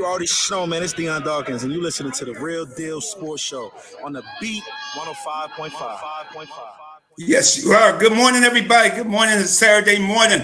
you already know, man, it's Deion Dawkins, and you listening to the Real Deal Sports Show on the Beat 105.5. Yes, you are. Good morning, everybody. Good morning. It's Saturday morning.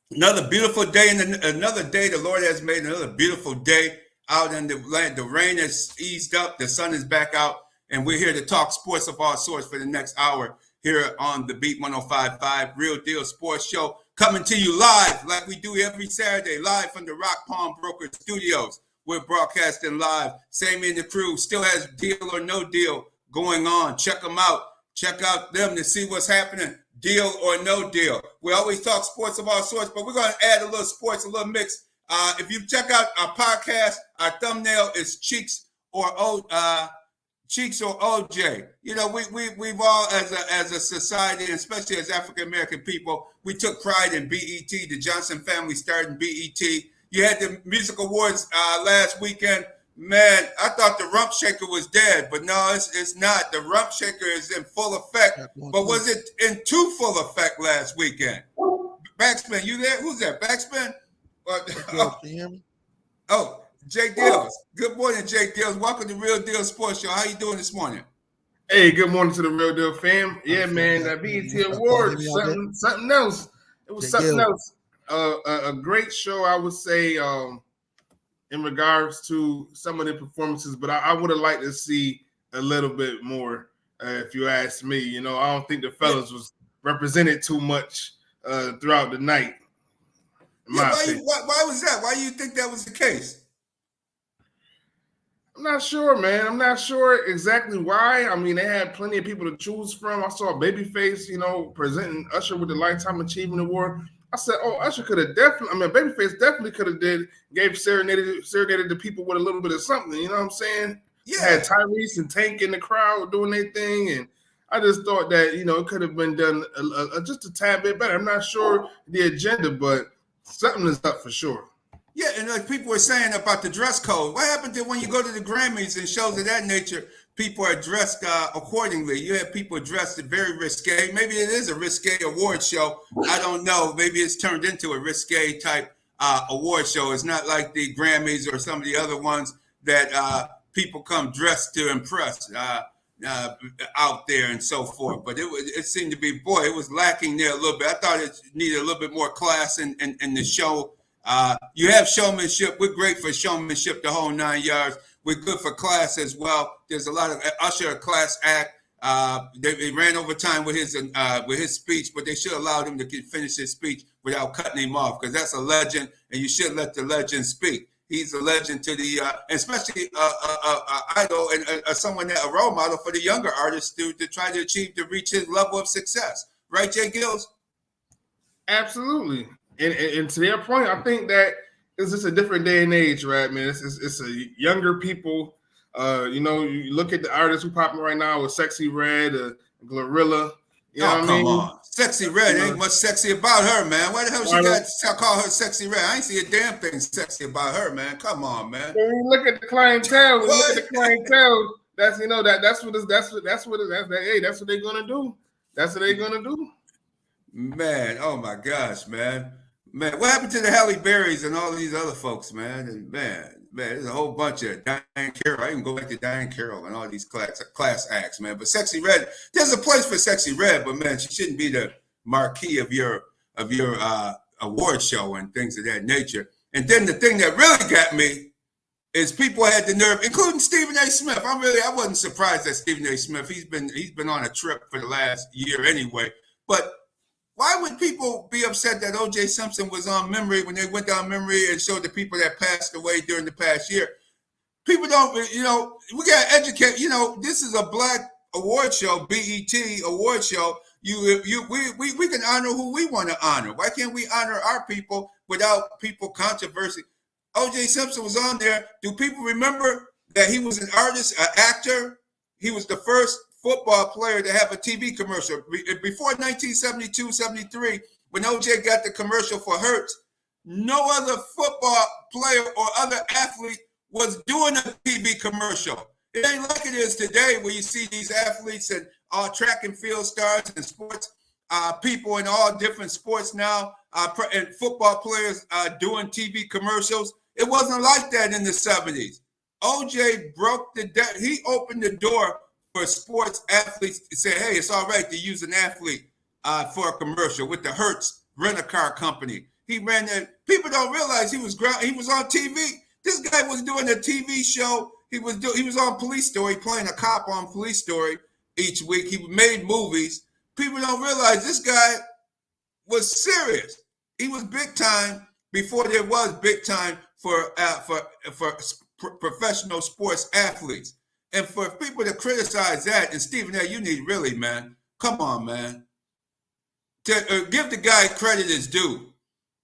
Another beautiful day, and another day the Lord has made. Another beautiful day out in the land. The rain has eased up. The sun is back out, and we're here to talk sports of all sorts for the next hour here on the Beat 105.5 Real Deal Sports Show. Coming to you live like we do every Saturday, live from the Rock Palm Broker Studios. We're broadcasting live. Sammy and the crew still has Deal or No Deal going on. Check them out. Check out them to see what's happening. Deal or no deal. We always talk sports of all sorts, but we're going to add a little sports, a little mix. If you check out our podcast, our thumbnail is Cheeks or OJ. You know, we've all as a society, and especially as African American people, we took pride in BET. The Johnson family started in BET. You had the music awards last weekend. Man, I thought the rump shaker was dead, but no, it's not. The rump shaker is in full effect. But was it in too full effect last weekend? BacSpin, you there? Who's that? BacSpin? Can you hear me? Oh, J-GILLZ. Good morning, J-GILLZ. Welcome to Real Deal Sports Show. How you doing this morning? Hey, good morning to the Real Deal fam. Yeah, man, that BET Awards, something else. It was something else. A great show, I would say, in regards to some of the performances, but I would have liked to see a little bit more, if you ask me. You know, I don't think the fellas was represented too much throughout the night. Why was that? Why do you think that was the case? I'm not sure, man. I'm not sure exactly why. I mean, they had plenty of people to choose from. I saw Babyface, you know, presenting Usher with the Lifetime Achievement Award. I said, oh, Usher could have Babyface definitely could have gave serenaded the people with a little bit of something. You know what I'm saying? Yeah. Had Tyrese and Tank in the crowd doing their thing, and I just thought that, you know, it could have been done just a tad bit better. I'm not sure the agenda, but something is up for sure. Yeah, and like people were saying about the dress code, what happened to when you go to the Grammys and shows of that nature, people are dressed accordingly? You have people dressed very risque. Maybe it is a risque award show. I don't know. Maybe it's turned into a risque type award show. It's not like the Grammys or some of the other ones that people come dressed to impress out there and so forth. But it seemed to be, it was lacking there a little bit. I thought it needed a little bit more class in the show. You have showmanship. We're great for showmanship, the whole 9 yards. We're good for class as well. There's a lot of Usher, a class act. They ran over time with his speech, but they should have allowed him to finish his speech without cutting him off, because that's a legend, and you should let the legend speak. He's a legend to the, especially idol and someone that a role model for the younger artists to try to reach his level of success. Right, J-GILLZ? Absolutely. And to their point, I think that it's just a different day and age, right, man? It's a younger people. You know, you look at the artists who popping right now with Sexy Red, Glorilla. You know what I mean? Come on. Sexy Red, ain't much sexy about her, man. Why the hell she got to call her Sexy Red? I ain't see a damn thing sexy about her, man. Come on, man. When you look at the clientele, that's, you know, that's what they're gonna do. That's what they're gonna do. Man, oh my gosh, man. Man, what happened to the Halle Berrys and all these other folks, man? And man, there's a whole bunch of Diane Carroll. I even go back to Diane Carroll and all these class acts, man. But Sexy Red, there's a place for Sexy Red, but man, she shouldn't be the marquee of your award show and things of that nature. And then the thing that really got me is people had the nerve, including Stephen A. Smith. I wasn't surprised at Stephen A. Smith. He's been on a trip for the last year anyway. But why would people be upset that O.J. Simpson was on memory when they went down memory and showed the people that passed away during the past year? People don't, you know, we got to educate. You know, this is a black award show, BET award show. We can honor who we want to honor. Why can't we honor our people without people controversy? O.J. Simpson was on there. Do people remember that he was an artist, an actor? He was the first football player to have a TV commercial. Before 1972-73, when OJ got the commercial for Hertz, no other football player or other athlete was doing a TV commercial. It ain't like it is today where you see these athletes and all track and field stars and sports people in all different sports now and football players doing TV commercials. It wasn't like that in the 70s. OJ he opened the door for sports athletes to say, hey, it's all right to use an athlete for a commercial with the Hertz rent-a-car company. He ran that. People don't realize he was on TV. This guy was doing a TV show. He was on Police Story, playing a cop on Police Story each week. He made movies. People don't realize this guy was serious. He was big time before there was big time for professional sports athletes. And for people to criticize that, and Stephen A., you need really, man, come on, man. To give the guy credit is due.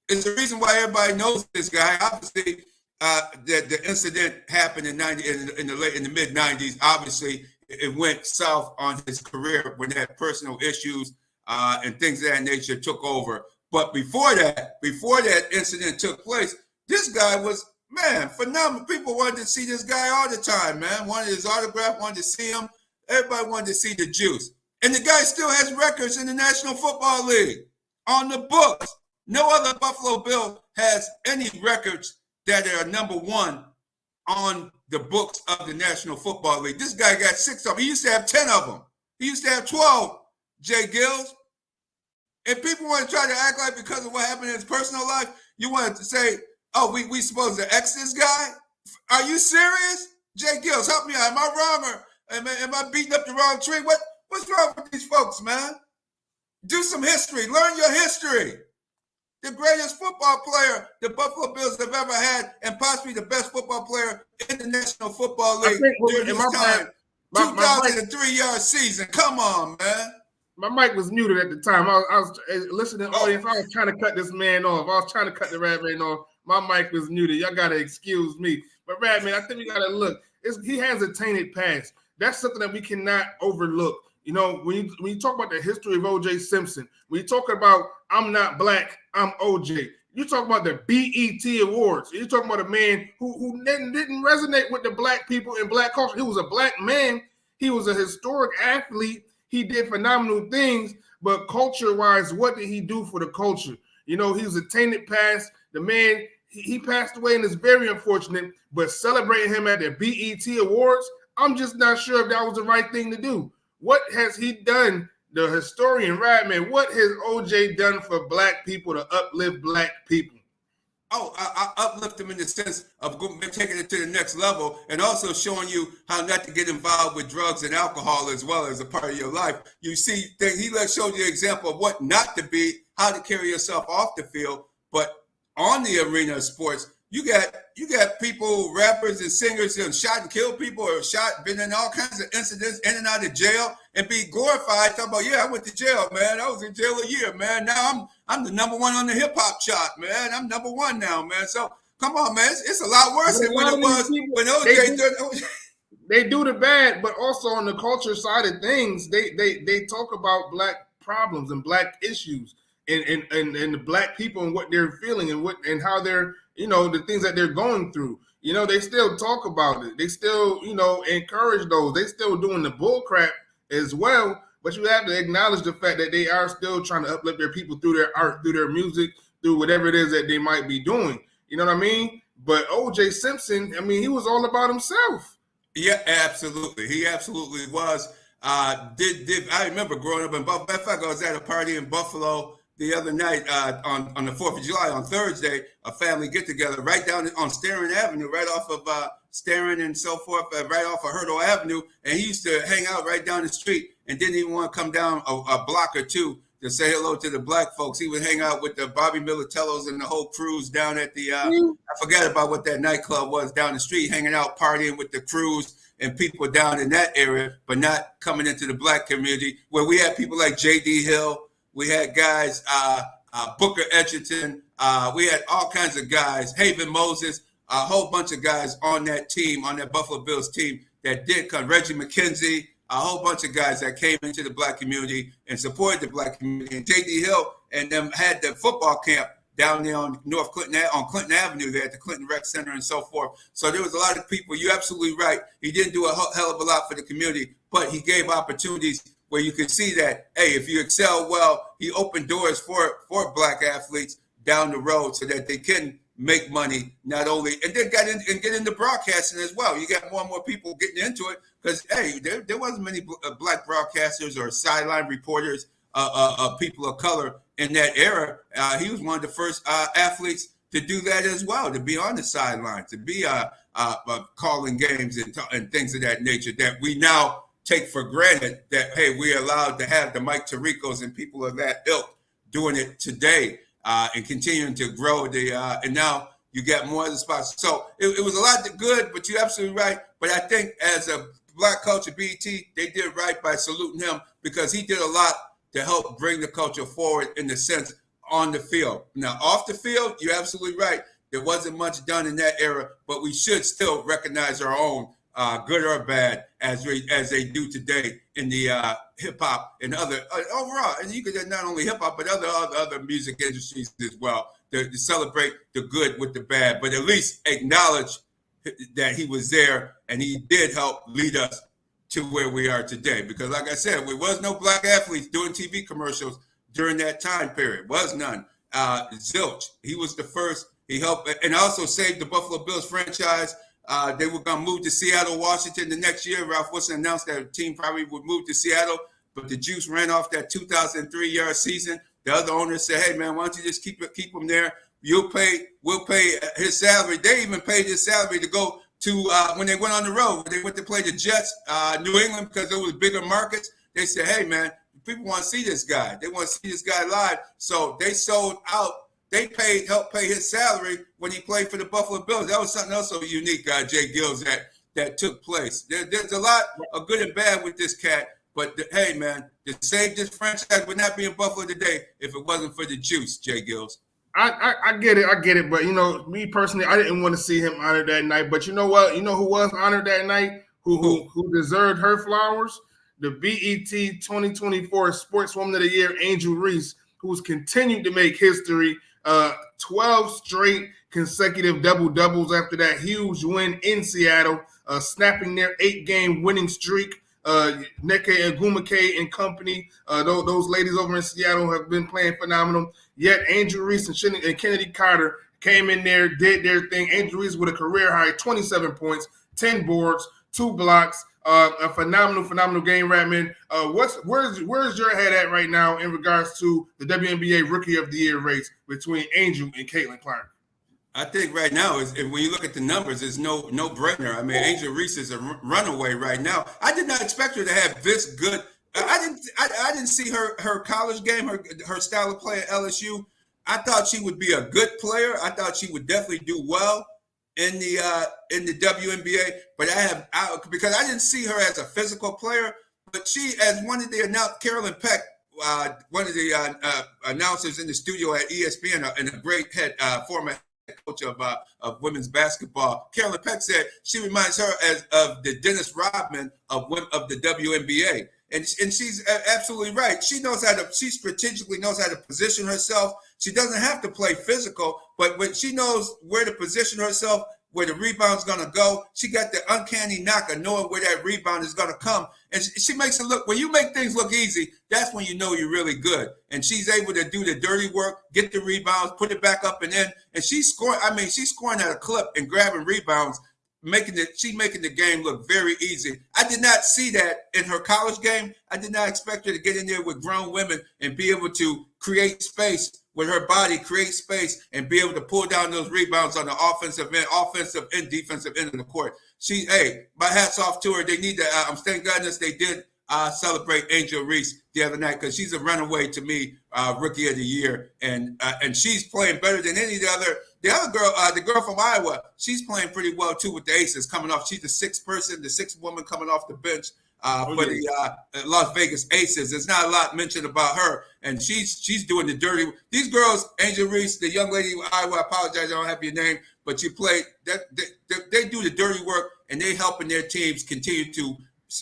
It's the reason why everybody knows this guy. Obviously, that the incident happened in the mid 90s. Obviously, it went south on his career when that personal issues and things of that nature took over. But before that incident took place, this guy was, man, phenomenal. People wanted to see this guy all the time, man. Wanted his autograph, wanted to see him. Everybody wanted to see the juice. And the guy still has records in the National Football League on the books. No other Buffalo Bill has any records that are number one on the books of the National Football League. This guy got 6 of them. He used to have 10 of them. He used to have 12, J-GILLZ. And people want to try to act like because of what happened in his personal life, you want to say, oh, we supposed to X this guy? Are you serious? J-GILLZ, help me out. Am I wrong or am I beating up the wrong tree? What's wrong with these folks, man? Do some history. Learn your history. The greatest football player the Buffalo Bills have ever had, and possibly the best football player in the National Football League during this time. 2003-yard season. Come on, man. My mic was muted at the time. I was listening to the audience. I was trying to cut this man off. I was trying to cut the Radman off. My mic was muted. Y'all got to excuse me. But Radman, I think we got to look. He has a tainted past. That's something that we cannot overlook. You know, when you talk about the history of O.J. Simpson, when you talk about I'm not black, I'm O.J., you talk about the BET Awards. You're talking about a man who didn't resonate with the black people and black culture. He was a black man. He was a historic athlete. He did phenomenal things, but culture-wise, what did he do for the culture? You know, he was a tainted past. The man, he passed away, and it's very unfortunate, but celebrating him at the BET Awards, I'm just not sure if that was the right thing to do. What has he done, the historian Radman, what has OJ done for black people to uplift black people? Oh, I uplift them in the sense of taking it to the next level and also showing you how not to get involved with drugs and alcohol as well as a part of your life. You see, he showed you an example of what not to be, how to carry yourself off the field, but on the arena of sports, you got people, rappers and singers who have shot and killed people or been in all kinds of incidents, in and out of jail, and be glorified, talking about, yeah, I went to jail, man. I was in jail a year, man. Now I'm the number one on the hip hop chart, man. I'm number one now, man. So come on, man. It's a lot worse than when it was when OJ did. They do the bad, but also on the culture side of things, they talk about black problems and black issues and the black people and what they're feeling and how they're, you know, the things that they're going through. You know, they still talk about it. They still, you know, encourage those. They still doing the bull crap as well. But you have to acknowledge the fact that they are still trying to uplift their people through their art, through their music, through whatever it is that they might be doing. You know what I mean? But O.J. Simpson, I mean, he was all about himself. Yeah, absolutely. He absolutely was. I remember growing up in Buffalo. In fact, I was at a party in Buffalo the other night on the 4th of July on Thursday, a family get-together right down on Starin Avenue, right off of Starin and so forth, right off of Hurdle Avenue. And he used to hang out right down the street and didn't even want to come down a block or two to say hello to the black folks. He would hang out with the Bobby Militellos and the whole crews down at the, I forgot about what that nightclub was down the street, hanging out, partying with the crews and people down in that area, but not coming into the black community, where we had people like J.D. Hill. We had guys, Booker Edgerton. We had all kinds of guys, Haven Moses, a whole bunch of guys on that team, on that Buffalo Bills team that did come. Reggie McKenzie, a whole bunch of guys that came into the black community and supported the black community. And J.D. Hill and them had the football camp down there on Clinton Avenue there at the Clinton Rec Center and so forth. So there was a lot of people. You're absolutely right. He didn't do a hell of a lot for the community, but he gave opportunities where you can see that, hey, if you excel well, he opened doors for black athletes down the road so that they can make money, not only, and then get into broadcasting as well. You got more and more people getting into it because, hey, there wasn't many black broadcasters or sideline reporters, people of color in that era. He was one of the first athletes to do that as well, to be on the sidelines, to be calling games and things of that nature that we now take for granted that, hey, we're allowed to have the Mike Tiricos and people of that ilk doing it today and continuing to grow and now you got more of the spots. So it was a lot of good, but you're absolutely right. But I think as a black culture, BET, they did right by saluting him because he did a lot to help bring the culture forward in the sense on the field. Now, off the field, you're absolutely right. There wasn't much done in that era, but we should still recognize our own, good or bad, as they do today in the hip hop and other overall. And you could not only hip hop, but other music industries as well to celebrate the good with the bad, but at least acknowledge that he was there and he did help lead us to where we are today. Because, like I said, there was no black athletes doing TV commercials during that time period. Was none. Zilch, he was the first. He helped and also saved the Buffalo Bills franchise. They were going to move to Seattle, Washington the next year. Ralph Wilson announced that the team probably would move to Seattle, but the juice ran off that 2003 season. The other owners said, hey, man, why don't you just keep him there? We'll pay his salary. They even paid his salary to go to when they went on the road. They went to play the Jets, New England, because it was bigger markets. They said, hey, man, people want to see this guy. They want to see this guy live. So they sold out. They helped pay his salary when he played for the Buffalo Bills. That was something else so unique, J-GILLZ, that took place. There's a lot of good and bad with this cat. But, hey, man, to save this franchise would not be in Buffalo today if it wasn't for the juice, J-GILLZ. I get it. But, me personally, I didn't want to see him honored that night. But you know what? You know who was honored that night? Who deserved her flowers? The BET 2024 Sportswoman of the Year, Angel Reese, who's continued to make history. 12 straight consecutive double-doubles after that huge win in Seattle, snapping their 8-game winning streak. Neke Agumake and company, those ladies over in Seattle have been playing phenomenal. Yet Angel Reese and Kennedy Carter came in there, did their thing. Angel Reese with a career high 27 points, 10 boards, 2 blocks. A phenomenal game, Radman. Where's your head at right now in regards to the WNBA Rookie of the Year race between Angel and Caitlin Clark? I think right now when you look at the numbers, it's no brainer. I mean, Angel Reese is a runaway right now. I did not expect her to have this good. I didn't see her college game, her style of play at LSU. I thought she would be a good player. I thought she would definitely do well in the WNBA, but because I didn't see her as a physical player, but she, as one of the Carolyn Peck, one of the announcers in the studio at ESPN, and a great former coach of women's basketball, Carolyn Peck said she reminds her of the Dennis Rodman of the WNBA. And she's absolutely right. She strategically knows how to position herself. She doesn't have to play physical, but when she knows where to position herself, where the rebound's going to go, she got the uncanny knack of knowing where that rebound is going to come. And she makes it look, when you make things look easy, that's when you know you're really good. And she's able to do the dirty work, get the rebounds, put it back up and in. And she's scoring at a clip and grabbing rebounds, making the game look very easy. I did not see that in her college game. I did not expect her to get in there with grown women and be able to create space with her body, create space, and be able to pull down those rebounds on the offensive and defensive end of the court. My hat's off to her. They need to. Thank goodness they did celebrate Angel Reese the other night because she's a runaway to me, Rookie of the Year, and she's playing better than any of the other. The other girl, the girl from Iowa, she's playing pretty well too with the Aces coming off. She's the sixth woman coming off the bench for the Las Vegas Aces. There's not a lot mentioned about her, and she's doing the dirty. These girls, Angel Reese, the young lady from Iowa, I apologize, I don't have your name, but you play that. They do the dirty work, and they helping their teams continue to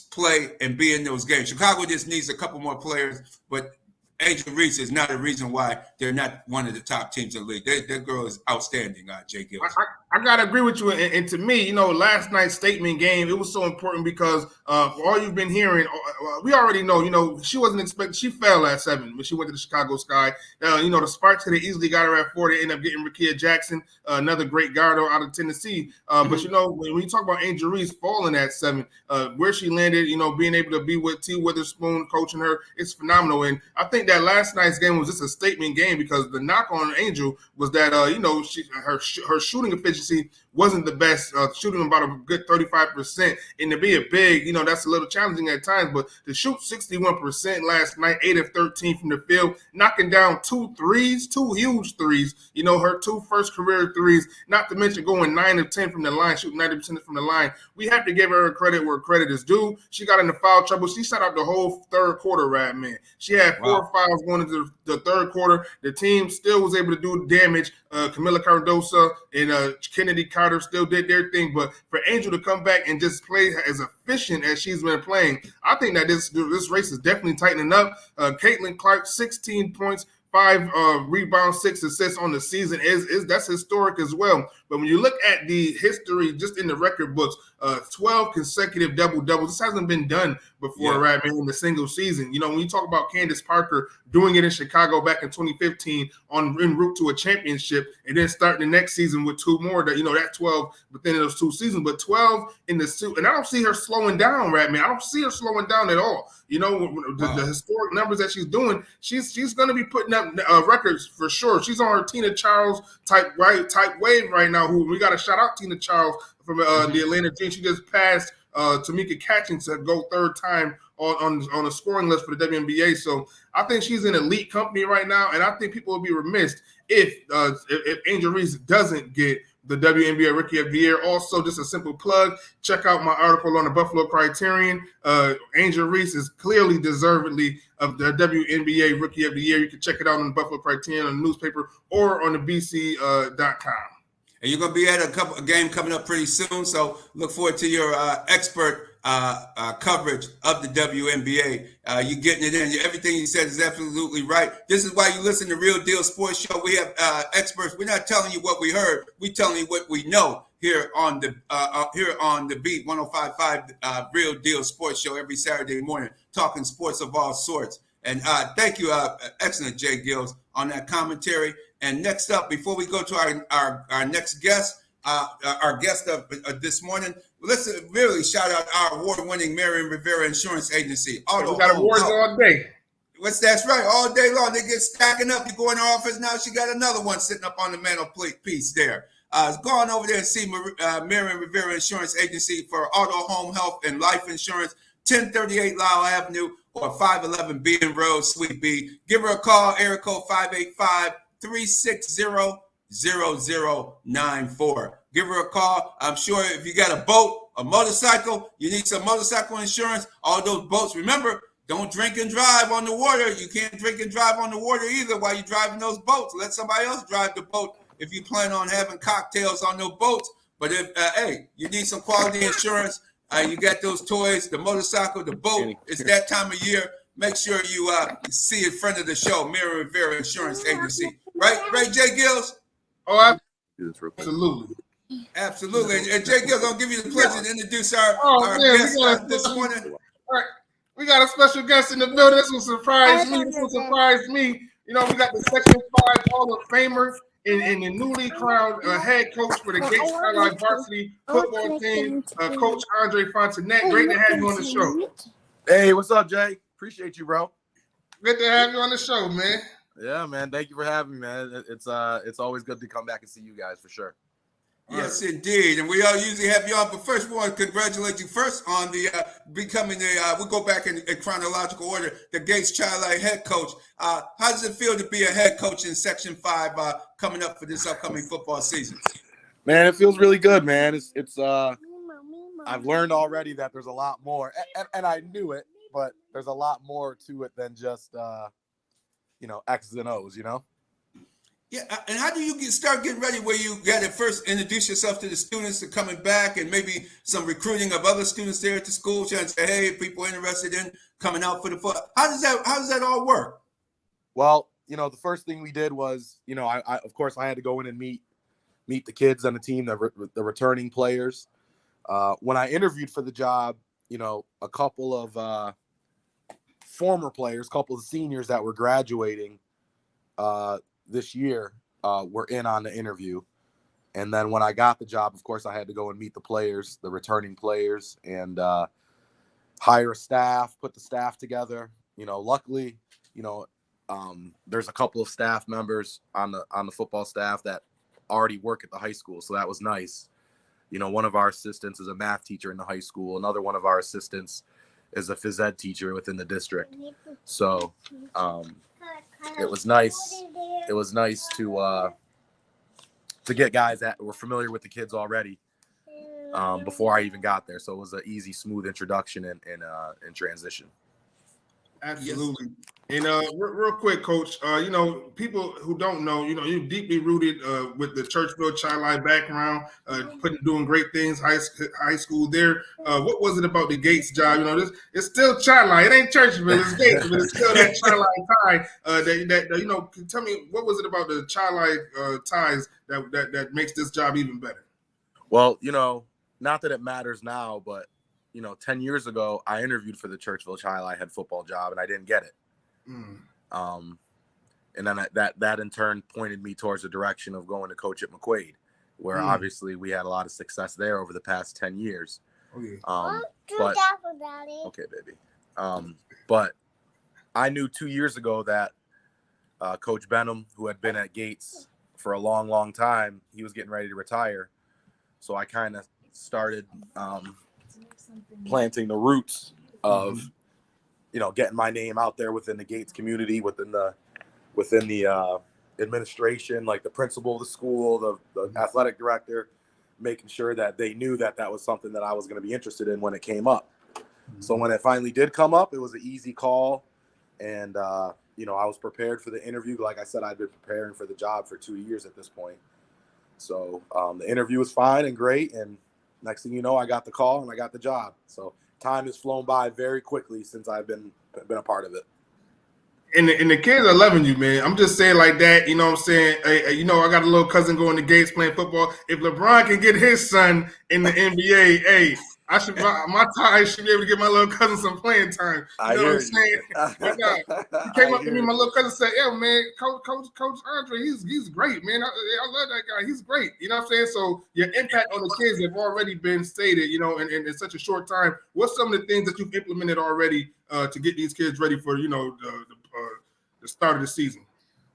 play and be in those games. Chicago just needs a couple more players, but Angel Reese is not a reason why they're not one of the top teams in the league. That girl is outstanding, J-GILLZ. I gotta agree with you, and to me, you know, last night's statement game, it was so important because for all you've been hearing, we already know. You know, she wasn't expecting. She fell at 7 when she went to the Chicago Sky. You know, the Sparks had easily got her at 4. They ended up getting Rakia Jackson, another great guard out of Tennessee. But you know, when you talk about Angel Reese falling at 7, where she landed, you know, being able to be with T. Witherspoon coaching her, it's phenomenal. And I think that last night's game was just a statement game because the knock on Angel was that you know, her shooting efficiency wasn't the best, shooting about a good 35%. And to be a big, you know, that's a little challenging at times, but to shoot 61% last night, 8 of 13 from the field, knocking down 2 threes, 2 huge threes, you know, her 2 first career threes, not to mention going 9 of 10 from the line, shooting 90% from the line. We have to give her credit where credit is due. She got into foul trouble. She sat out the whole third quarter, Radman. She had 4 fouls going into the third quarter. The team still was able to do damage. Camila Cardosa and Kennedy Carter still did their thing, but for Angel to come back and just play as efficient as she's been playing, I think that this race is definitely tightening up. Caitlin Clark, 16 points, 5 rebounds, 6 assists on the season is that's historic as well. But when you look at the history, just in the record books, 12 consecutive double-doubles. This hasn't been done before, right, man, in a single season. You know, when you talk about Candace Parker doing it in Chicago back in 2015 en route to a championship, and then starting the next season with 2 more, that, you know, that 12 within those 2 seasons, but 12 in the suit. And I don't see her slowing down, right, man. I don't see her slowing down at all. You know, the historic numbers that she's doing, she's going to be putting up records for sure. She's on her Tina Charles type wave right now. Who we got to shout out Tina Charles from the Atlanta Dream. She just passed Tamika Catchings to go 3rd time on a scoring list for the WNBA. So I think she's in elite company right now, and I think people will be remiss if Angel Reese doesn't get the WNBA Rookie of the Year. Also, just a simple plug, check out my article on the Buffalo Criterion. Angel Reese is clearly deservedly of the WNBA Rookie of the Year. You can check it out on the Buffalo Criterion, on the newspaper, or on the BC.com. And you're going to be at a game coming up pretty soon, so look forward to your expert coverage of the WNBA. You're getting it in. Everything you said is absolutely right. This is why you listen to Real Deal Sports Show. We have experts. We're not telling you what we heard. We're telling you what we know here on the Beat 105.5 Real Deal Sports Show every Saturday morning, talking sports of all sorts. And thank you, excellent J-GILLZ, on that commentary. And next up, before we go to our next guest, our guest of this morning, let's really shout out our award-winning Marion Rivera Insurance Agency. We got awards all day. That's right, all day long. They get stacking up. You go in her office now, she got another one sitting up on the mantelpiece there. Go on over there and see Marion Rivera Insurance Agency for auto, home, health, and life insurance, 1038 Lyle Avenue or 511 Beacon Road, Suite B. Give her a call, area code 585-360-0094. Give her a call. I'm sure if you got a boat, a motorcycle, you need some motorcycle insurance, all those boats. Remember, don't drink and drive on the water. You can't drink and drive on the water either while you're driving those boats. Let somebody else drive the boat if you plan on having cocktails on those boats. But if, hey, you need some quality insurance, you got those toys, the motorcycle, the boat, it's that time of year. Make sure you see in front of the show, Marion Rivera Insurance Agency. Right, J-GILLZ? Oh, absolutely. Absolutely. And J-GILLZ, I'll give you the pleasure to introduce our guest this morning. All right. We got a special guest in the building. This will surprise me. You know, we got the Section 5 Hall of Famer and the newly crowned head coach for the Gates Skyline varsity football team, Coach Andre Fontenette. Great to have you on the show. Hey, what's up, Jay? Appreciate you, bro. Good to have you on the show, man. Yeah, man. Thank you for having me, man. It's always good to come back and see you guys for sure. Yes, indeed. And we all usually have you on, but first we want to congratulate you first on the becoming we'll go back in chronological order, the Gates Childline head coach. How does it feel to be a head coach in Section 5 coming up for this upcoming football season? Man, it feels really good, man. It's I've learned already that there's a lot more, and I knew it, but there's a lot more to it than just, X's and O's, Yeah, and how do you start getting ready where you got to first introduce yourself to the students that are coming back and maybe some recruiting of other students there at the school trying to say, hey, people interested in coming out for the football. How does that all work? Well, the first thing we did was, I of course I had to go in and meet meet the kids on the team, the returning players. When I interviewed for the job, a couple of former players, a couple of seniors that were graduating this year were in on the interview. And then when I got the job, of course, I had to go and meet the players, the returning players, and hire a staff, put the staff together. Luckily, there's a couple of staff members on the football staff that already work at the high school. So that was nice. One of our assistants is a math teacher in the high school. Another one of our assistants is a phys ed teacher within the district. So it was nice. It was nice to get guys that were familiar with the kids already before I even got there. So it was an easy, smooth introduction and transition. Absolutely. And real quick, Coach, people who don't know, you're deeply rooted with the Churchville Child Life background, doing great things, high school there. What was it about the Gates job? It's still Child Life. It ain't Churchville, it's Gates, but it's still that Child Life tie. That tell me, what was it about the Child Life ties that makes this job even better? Well, not that it matters now, but 10 years ago, I interviewed for the Churchville Child Life head football job, and I didn't get it. And then that in turn pointed me towards the direction of going to coach at McQuaid, where obviously we had a lot of success there over the past 10 years. But okay, baby. But I knew 2 years ago that Coach Benham, who had been at Gates for a long, long time, he was getting ready to retire. So I kind of started planting the roots of getting my name out there within the Gates community, within the administration, like the principal of the school, the athletic director, making sure that they knew that was something that I was going to be interested in when it came up. So when it finally did come up, it was an easy call, and I was prepared for the interview. Like I said, I'd been preparing for the job for 2 years at this point. So the interview was fine and great, and next thing you know, I got the call and I got the job. So time has flown by very quickly since I've been a part of it. And the kids are loving you, man. I'm just saying like that. You know what I'm saying? I got a little cousin going to Gates playing football. If LeBron can get his son in the NBA, I should be able to get my little cousin some playing time. You know what I'm saying? He came up to me, my little cousin said, "Yeah, man, Coach Andre, he's great, man. I love that guy. He's great." You know what I'm saying? So your impact on the kids have already been stated, and in such a short time. What's some of the things that you've implemented already to get these kids ready for, the start of the season?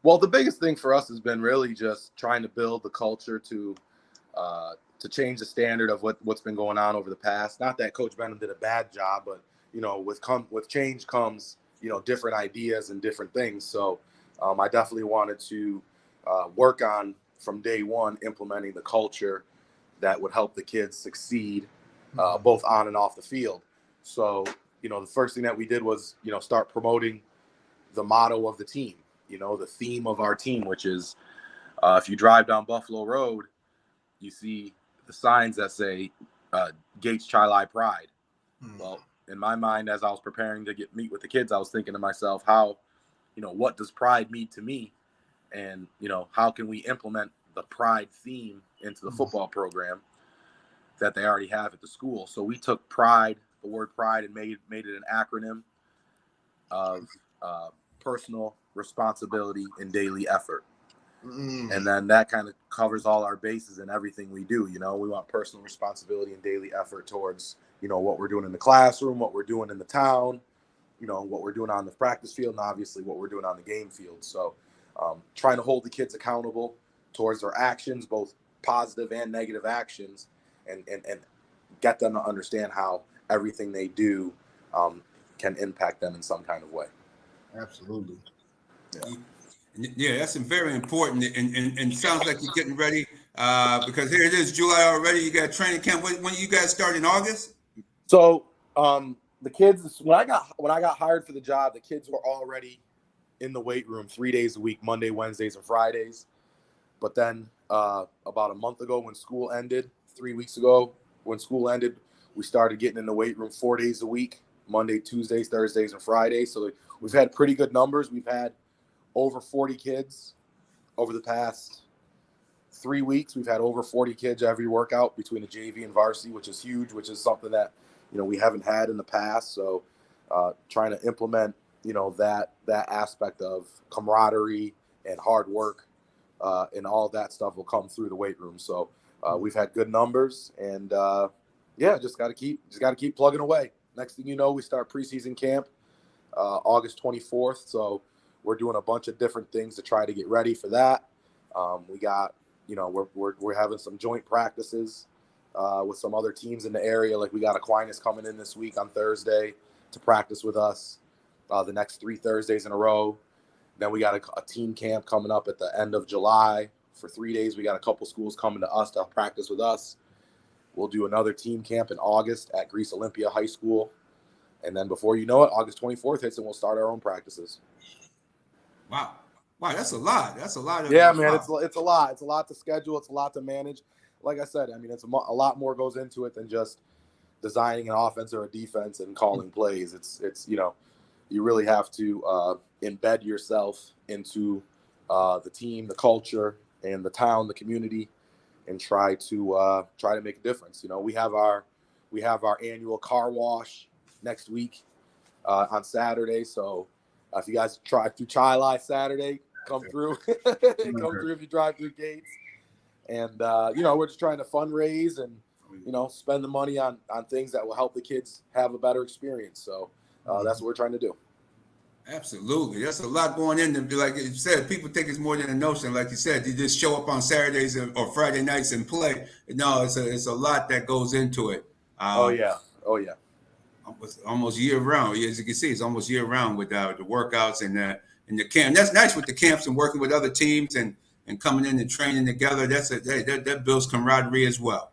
Well, the biggest thing for us has been really just trying to build the culture to change the standard of what's been going on over the past. Not that Coach Benham did a bad job, but with change comes different ideas and different things. So I definitely wanted to work on from day one implementing the culture that would help the kids succeed both on and off the field. So the first thing that we did was start promoting the motto of the team, the theme of our team, which is if you drive down Buffalo Road, you see the signs that say Gates Chi-Li Pride. Well, in my mind, as I was preparing to meet with the kids, I was thinking to myself, how, what does pride mean to me? And, how can we implement the pride theme into the football program that they already have at the school? So we took pride, the word pride, and made it an acronym of personal responsibility and daily effort. And then that kind of covers all our bases in everything we do. We want personal responsibility and daily effort towards, what we're doing in the classroom, what we're doing in the town, what we're doing on the practice field, and obviously what we're doing on the game field. So trying to hold the kids accountable towards their actions, both positive and negative actions, and get them to understand how everything they do can impact them in some kind of way. Absolutely. Yeah, that's very important, and sounds like you're getting ready because here it is, July already. You got training camp. When you guys start in August? So the kids, when I got hired for the job, the kids were already in the weight room 3 days a week, Monday, Wednesdays, and Fridays. But then about a month ago, when school ended, 3 weeks ago, when school ended, we started getting in the weight room 4 days a week, Monday, Tuesdays, Thursdays, and Fridays. So we've had pretty good numbers. We've had over 40 kids over the past 3 weeks, we've had over 40 kids every workout between the JV and varsity, which is huge, which is something that, we haven't had in the past. So trying to implement, that aspect of camaraderie and hard work and all that stuff will come through the weight room. So we've had good numbers, and just got to keep plugging away. Next thing you know, we start preseason camp August 24th. So we're doing a bunch of different things to try to get ready for that. We got, we're having some joint practices with some other teams in the area. Like we got Aquinas coming in this week on Thursday to practice with us the next 3 Thursdays in a row. Then we got a team camp coming up at the end of July for 3 days. We got a couple schools coming to us to practice with us. We'll do another team camp in August at Greece Olympia High School. And then before you know it, August 24th hits and we'll start our own practices. Wow, that's a lot. That's a lot. Yeah, man, it's a lot. It's a lot to schedule. It's a lot to manage. Like I said, I mean, it's a lot more goes into it than just designing an offense or a defense and calling plays. It's you really have to embed yourself into the team, the culture, and the town, the community, and try to make a difference. We have our annual car wash next week on Saturday. So if you guys drive through Chi-Li Saturday, come through. Come through if you drive through Gates. And we're just trying to fundraise and spend the money on things that will help the kids have a better experience. So that's what we're trying to do. Absolutely. That's a lot going in there. Like you said, people think it's more than a notion. Like you said, you just show up on Saturdays or Friday nights and play. No, it's a lot that goes into it. Oh yeah. Almost year round. As you can see, it's almost year round with the workouts and the camp. That's nice with the camps and working with other teams and coming in and training together. That builds camaraderie as well.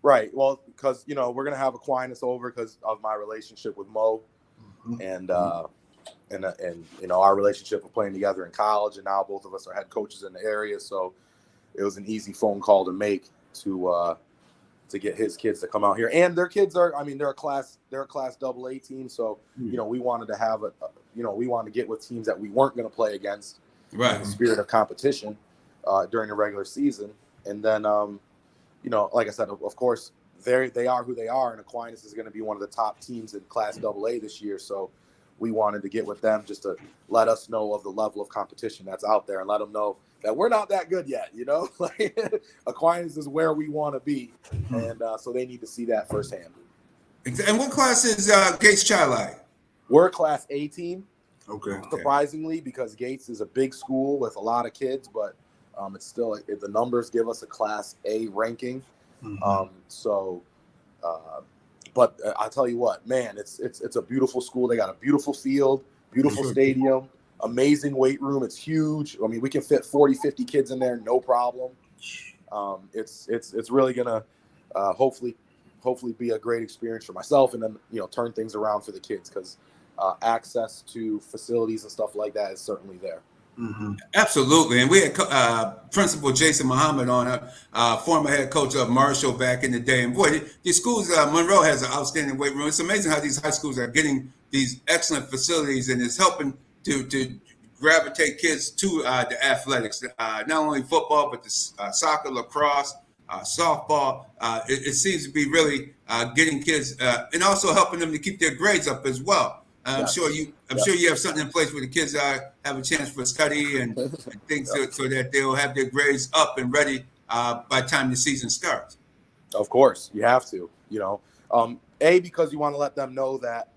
Right. Well, because we're gonna have Aquinas over because of my relationship with Mo, and our relationship of playing together in college, and now both of us are head coaches in the area. So it was an easy phone call to make to get his kids to come out here, and their kids are. I mean, they're a class AA team. So we wanted to have we wanted to get with teams that we weren't going to play against, right? In the spirit of competition during the regular season, and then like I said, of course they are who they are, and Aquinas is going to be one of the top teams in Class AA this year. So we wanted to get with them just to let us know of the level of competition that's out there and let them know that we're not that good yet. Like Aquinas is where we want to be, and so they need to see that firsthand. And what class is Gates Chi-Li? We're a Class A team. Okay. Surprisingly, because Gates is a big school with a lot of kids, but it's still the numbers give us a Class A ranking. But I'll tell you what, man, it's a beautiful school. They got a beautiful field, beautiful stadium, amazing weight room. It's huge. I mean, we can fit 40, 50 kids in there, no problem. It's really gonna hopefully be a great experience for myself, and then turn things around for the kids, because access to facilities and stuff like that is certainly there. Absolutely. And we had Principal Jason Muhammad on, former head coach of Marshall back in the day. And boy, these schools, Monroe has an outstanding weight room. It's amazing how these high schools are getting these excellent facilities, and it's helping to gravitate kids to the athletics, not only football, but the soccer, lacrosse, softball. It seems to be really getting kids and also helping them to keep their grades up as well. I'm sure you have something in place where the kids have a chance for study and things so that they'll have their grades up and ready by the time the season starts. Of course, you have to. Because you want to let them know that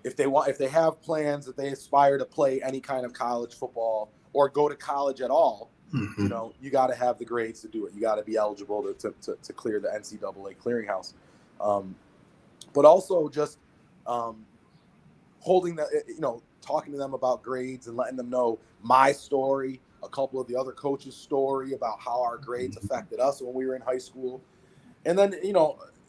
if they have plans, that they aspire to play any kind of college football or go to college at all, you got to have the grades to do it. You got to be eligible to clear the NCAA clearinghouse, but also just holding talking to them about grades and letting them know my story, a couple of the other coaches' story about how our grades affected us when we were in high school. And then,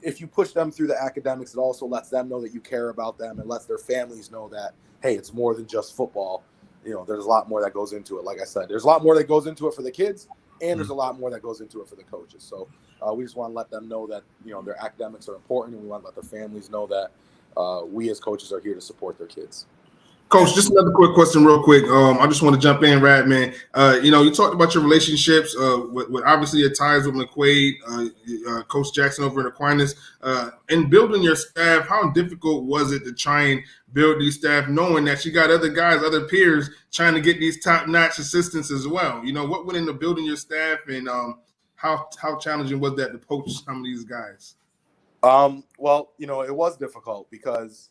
if you push them through the academics, it also lets them know that you care about them and lets their families know that, hey, it's more than just football. There's a lot more that goes into it. Like I said, there's a lot more that goes into it for the kids, and there's a lot more that goes into it for the coaches. So we just want to let them know that, their academics are important, and we want to let their families know that we as coaches are here to support their kids. Coach, just another quick question, real quick. I just want to jump in, Radman. You talked about your relationships with obviously your ties with McQuaid, Coach Jackson over in Aquinas. In building your staff, how difficult was it to try and build these staff, knowing that you got other guys, other peers, trying to get these top-notch assistants as well? What went into building your staff, and how challenging was that to poach some of these guys? Well, it was difficult because,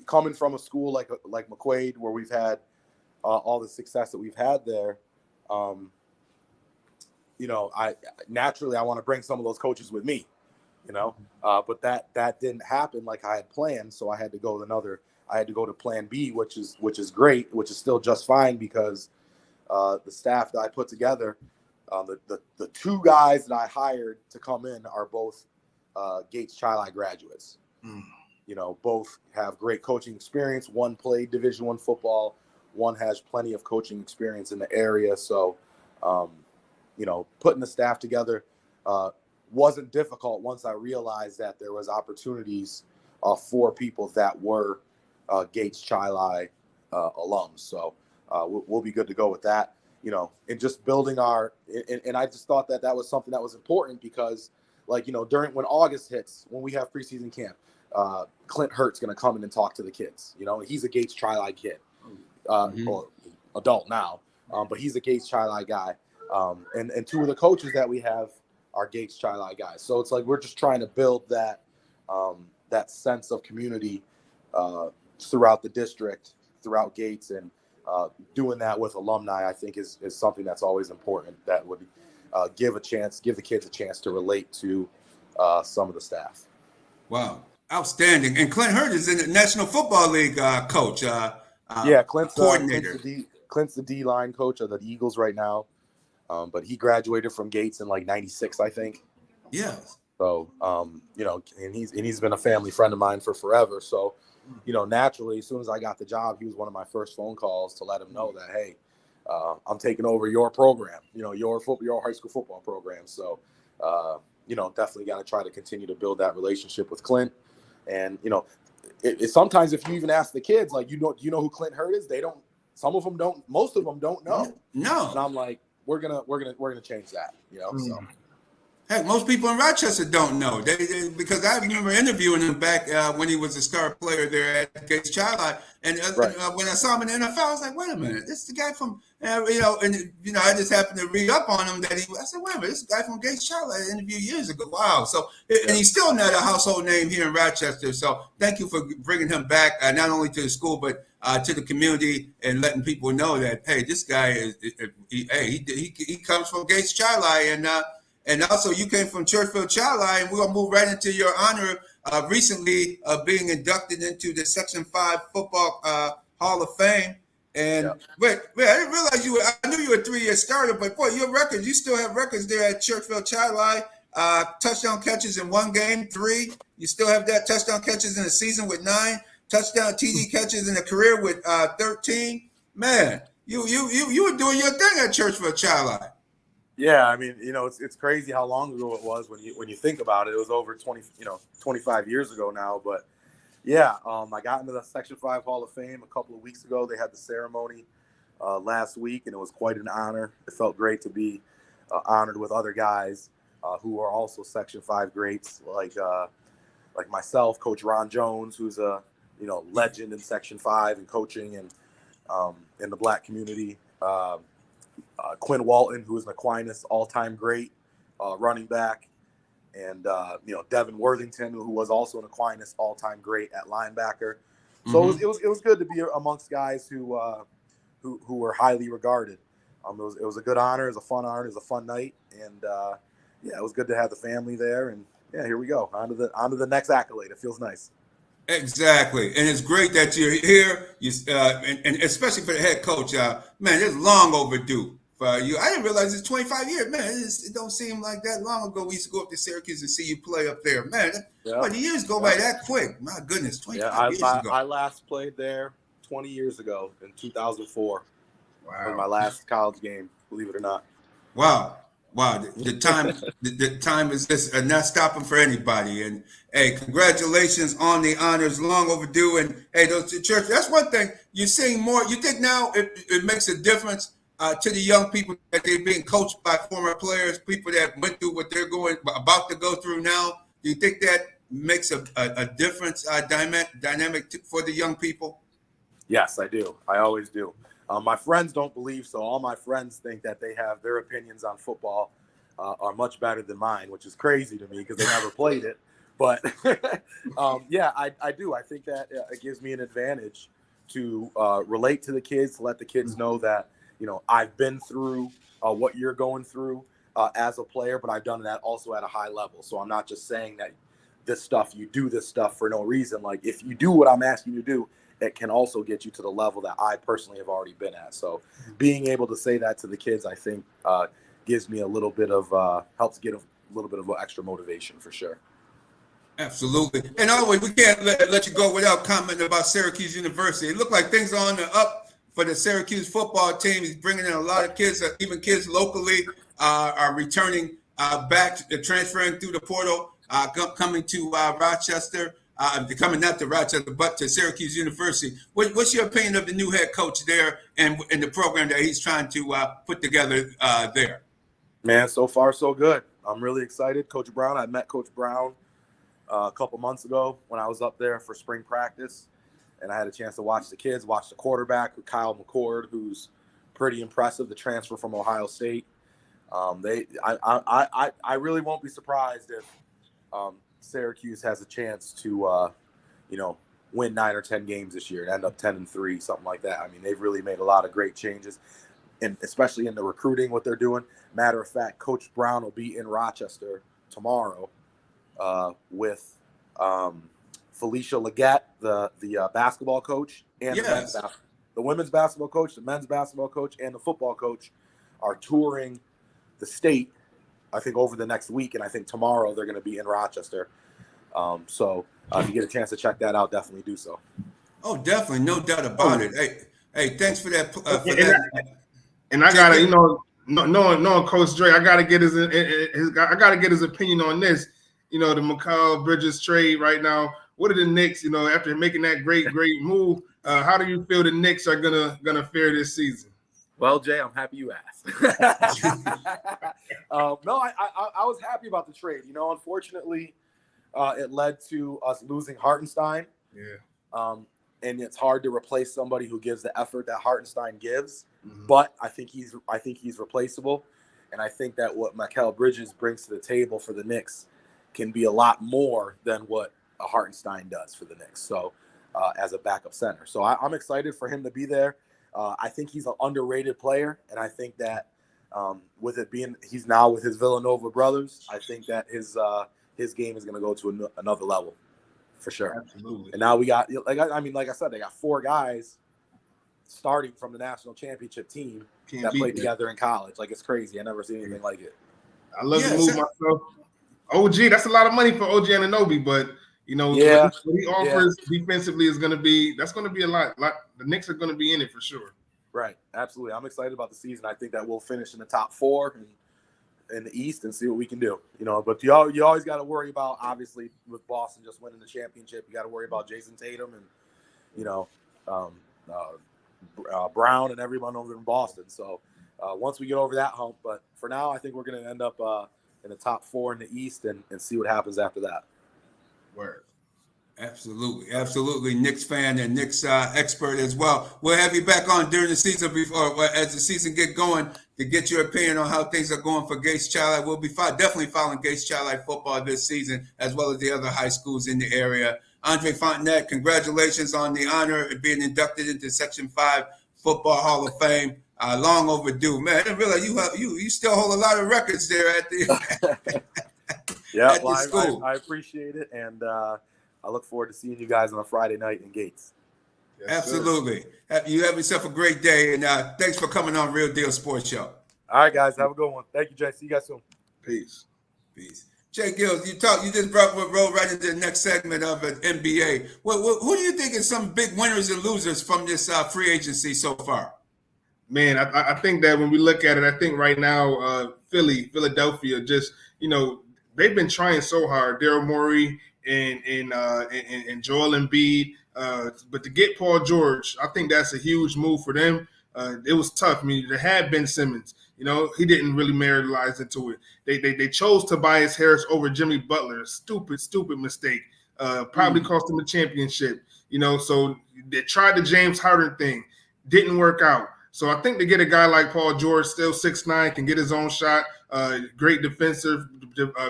coming from a school like McQuaid, where we've had all the success that we've had there, I naturally want to bring some of those coaches with me, but that didn't happen like I had planned. So I had to go to plan B, which is great, which is still just fine because the staff that I put together, the two guys that I hired to come in are both Gates-Chili graduates. Both have great coaching experience. One played Division I football. One has plenty of coaching experience in the area. So, putting the staff together wasn't difficult once I realized that there was opportunities for people that were Gates-Chili alums. So we'll be good to go with that. And just building and I just thought that was something that was important because, during when August hits, when we have preseason camp, Clint Hurt's going to come in and talk to the kids. He's a Gates-Chili kid, or adult now, but he's a Gates-Chili guy. And two of the coaches that we have are Gates-Chili guys. So it's like we're just trying to build that sense of community throughout the district, throughout Gates, and doing that with alumni, I think is something that's always important. That would give the kids a chance to relate to some of the staff. Wow. Outstanding. And Clint Hurt is in the National Football League coach. Clint's coordinator. Clint's the D-line coach of the Eagles right now. But he graduated from Gates in 96, I think. Yeah. So, and he's been a family friend of mine for forever. So, naturally, as soon as I got the job, he was one of my first phone calls to let him know that, hey, I'm taking over your program, your high school football program. So, definitely got to try to continue to build that relationship with Clint. And, sometimes if you even ask the kids, you know who Clint Hurt is, some of them don't, most of them don't know. No. And I'm like, we're gonna change that, so. Heck, most people in Rochester don't know. They because I remember interviewing him back when he was a star player there at Gates-Chili, and when I saw him in the NFL, I was like, "Wait a minute, this is the guy from I just happened to read up on him I said, "Wait a minute, this is the guy from Gates-Chili I interviewed years ago." Wow, so and he's still not a household name here in Rochester. So thank you for bringing him back, not only to the school but to the community and letting people know that hey, this guy he comes from Gates-Chili and also, you came from Churchville-Chili, and we're going to move right into your honor recently being inducted into the Section 5 Football Hall of Fame. And wait, I didn't realize I knew you were a 3-year starter, but boy, your records, you still have records there at Churchville-Chili. Touchdown catches in one game, 3. You still have that. Touchdown catches in a season with 9. Touchdown TD catches in a career with 13. Man, you were doing your thing at Churchville-Chili. Yeah, I mean, it's crazy how long ago it was when you think about it. It was over 25 years ago now. But yeah, I got into the Section 5 Hall of Fame a couple of weeks ago. They had the ceremony last week, and it was quite an honor. It felt great to be honored with other guys who are also Section 5 greats, like myself, Coach Ron Jones, who's a legend in Section 5 and coaching and in the Black community. Quinn Walton, who is an Aquinas all-time great running back, and Devin Worthington, who was also an Aquinas all-time great at linebacker. So it was good to be amongst guys who were highly regarded. It was a good honor, it was a fun honor, it was a fun night, and it was good to have the family there. And yeah, here we go on to the next accolade. It feels nice. Exactly, and it's great that you're here. And especially for the head coach, man, it's long overdue for you. I didn't realize it's 25 years, man. It don't seem like that long ago. We used to go up to Syracuse and see you play up there, man. But the years go by that quick. My goodness, 25 years ago. I last played there 20 years ago in 2004. Wow, was my last college game. Believe it or not. Wow. Wow, the time is just not stopping for anybody. And hey, congratulations on the honors, long overdue. And hey, those church, that's one thing you're seeing more. You think now it makes a difference to the young people that they're being coached by former players, people that went through what they're about to go through now? Do you think that makes a difference, dynamic for the young people? Yes, I do. I always do. My friends don't believe so. All my friends think that they have their opinions on football are much better than mine, which is crazy to me because they never played it. But yeah, I do. I think that it gives me an advantage to relate to the kids, to let the kids know that, you know, I've been through what you're going through as a player, but I've done that also at a high level. So I'm not just saying that you do this stuff for no reason. Like, if you do what I'm asking you to do, it can also get you to the level that I personally have already been at. So being able to say that to the kids, I think gives me a little bit of, helps get a little bit of extra motivation for sure. Absolutely. And always, we can't let you go without commenting about Syracuse University. It looked like things are on the up for the Syracuse football team. He's bringing in a lot of kids, even kids locally are returning back, transferring through the portal, coming to Rochester. Coming not to Rochester, but to Syracuse University. What's your opinion of the new head coach there and the program that he's trying to put together there? Man, so far so good. I'm really excited. Coach Brown, I met Coach Brown a couple months ago when I was up there for spring practice, and I had a chance to watch the kids, watch the quarterback, Kyle McCord, who's pretty impressive, the transfer from Ohio State. I really won't be surprised if Syracuse has a chance to, win 9 or 10 games this year and end up 10-3, something like that. I mean, they've really made a lot of great changes, and especially in the recruiting, what they're doing. Matter of fact, Coach Brown will be in Rochester tomorrow with Felicia Leggett, the basketball coach, and the women's basketball coach, the men's basketball coach, and the football coach are touring the state, I think, over the next week, and I think tomorrow they're going to be in Rochester. So if you get a chance to check that out, definitely do so. Oh, definitely, no doubt about it. Hey, thanks for that. And I gotta, knowing Coach Dre, I gotta get his opinion on this. The Mikal Bridges trade right now. What are the Knicks? After making that great move, how do you feel the Knicks are gonna fare this season? Well, Jay, I'm happy you asked. No, I was happy about the trade. Unfortunately, it led to us losing Hartenstein. Yeah. And it's hard to replace somebody who gives the effort that Hartenstein gives. Mm-hmm. But I think he's replaceable, and I think that what Mikal Bridges brings to the table for the Knicks can be a lot more than what a Hartenstein does for the Knicks. So, as a backup center, so I'm excited for him to be there. I think he's an underrated player, and I think that with it being he's now with his Villanova brothers, I think that his game is going to go to another level for sure. Absolutely. And now we got, like I said, they got 4 guys starting from the national championship team that played together in college. Like, it's crazy. I never seen anything like it. I love to move myself. OG, that's a lot of money for OG Anunoby, but what he offers defensively is going to be a lot. The Knicks are going to be in it for sure. Right, absolutely. I'm excited about the season. I think that we'll finish in the top 4 in the East and see what we can do. But you always got to worry about, obviously, with Boston just winning the championship. You got to worry about Jason Tatum and Brown and everyone over in Boston. So once we get over that hump, but for now, I think we're going to end up in the top 4 in the East and see what happens after that. Word. Absolutely. Knicks fan and Knicks expert as well. We'll have you back on during the season as the season get going to get your opinion on how things are going for Gates Chili. We'll be definitely following Gates Chili football this season, as well as the other high schools in the area. Andre Fontenette, congratulations on the honor of being inducted into Section 5 Football Hall of Fame. Long overdue, man. I didn't realize you still hold a lot of records there at the yeah. at the school. I appreciate it, and I look forward to seeing you guys on a Friday night in Gates. Yes, absolutely. Sir. You have yourself a great day, and thanks for coming on Real Deal Sports Show. All right, guys. Have a good one. Thank you, Jay. See you guys soon. Peace. J-GILLZ, you just roll right into the next segment of an NBA. Who do you think is some big winners and losers from this free agency so far? Man, I think that when we look at it, I think right now Philadelphia, just, they've been trying so hard. Daryl Morey and Joel Embiid. But to get Paul George, I think that's a huge move for them. It was tough. I mean, there had Ben Simmons. He didn't really materialize into it. They chose Tobias Harris over Jimmy Butler. Stupid mistake. Probably cost them a championship. So they tried the James Harden thing. Didn't work out. So I think to get a guy like Paul George, still 6'9", can get his own shot, great defensive,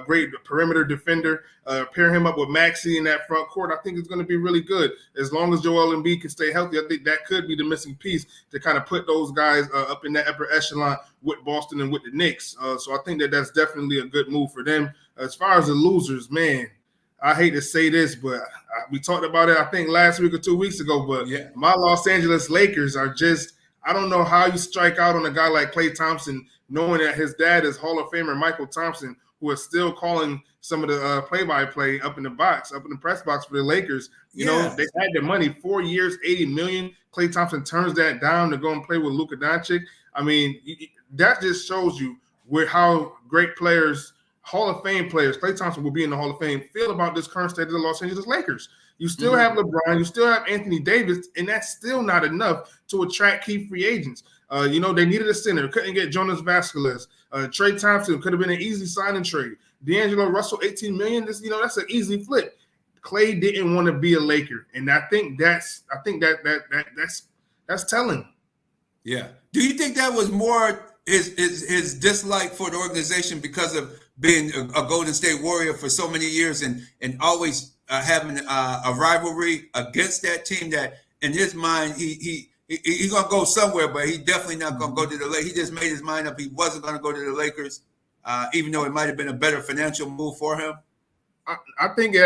great perimeter defender, pair him up with Maxey in that front court, I think it's going to be really good. As long as Joel Embiid can stay healthy, I think that could be the missing piece to kind of put those guys up in that upper echelon with Boston and with the Knicks. So I think that's definitely a good move for them. As far as the losers, man, I hate to say this, but we talked about it, I think, last week or 2 weeks ago, but my Los Angeles Lakers are just – I don't know how you strike out on a guy like Klay Thompson, knowing that his dad is Hall of Famer Michael Thompson, who is still calling some of the play-by-play up in the press box for the Lakers. They had the money, 4 years, $80 million. Klay Thompson turns that down to go and play with Luka Doncic. I mean, that just shows you how great players, Hall of Fame players, Klay Thompson will be in the Hall of Fame, feel about this current state of the Los Angeles Lakers. You still have LeBron, you still have Anthony Davis, and that's still not enough to attract key free agents. They needed a center, couldn't get Jonas Vasquez. Trey Thompson could have been an easy signing trade. D'Angelo Russell, $18 million. That's an easy flip. Klay didn't want to be a Laker, and I think that's telling. Yeah. Do you think that was more his dislike for the organization because of being a Golden State Warrior for so many years and always having a rivalry against that team, that in his mind he's gonna go somewhere, but he definitely not gonna go to the Lakers. He just made his mind up he wasn't gonna go to the Lakers, even though it might have been a better financial move for him. I think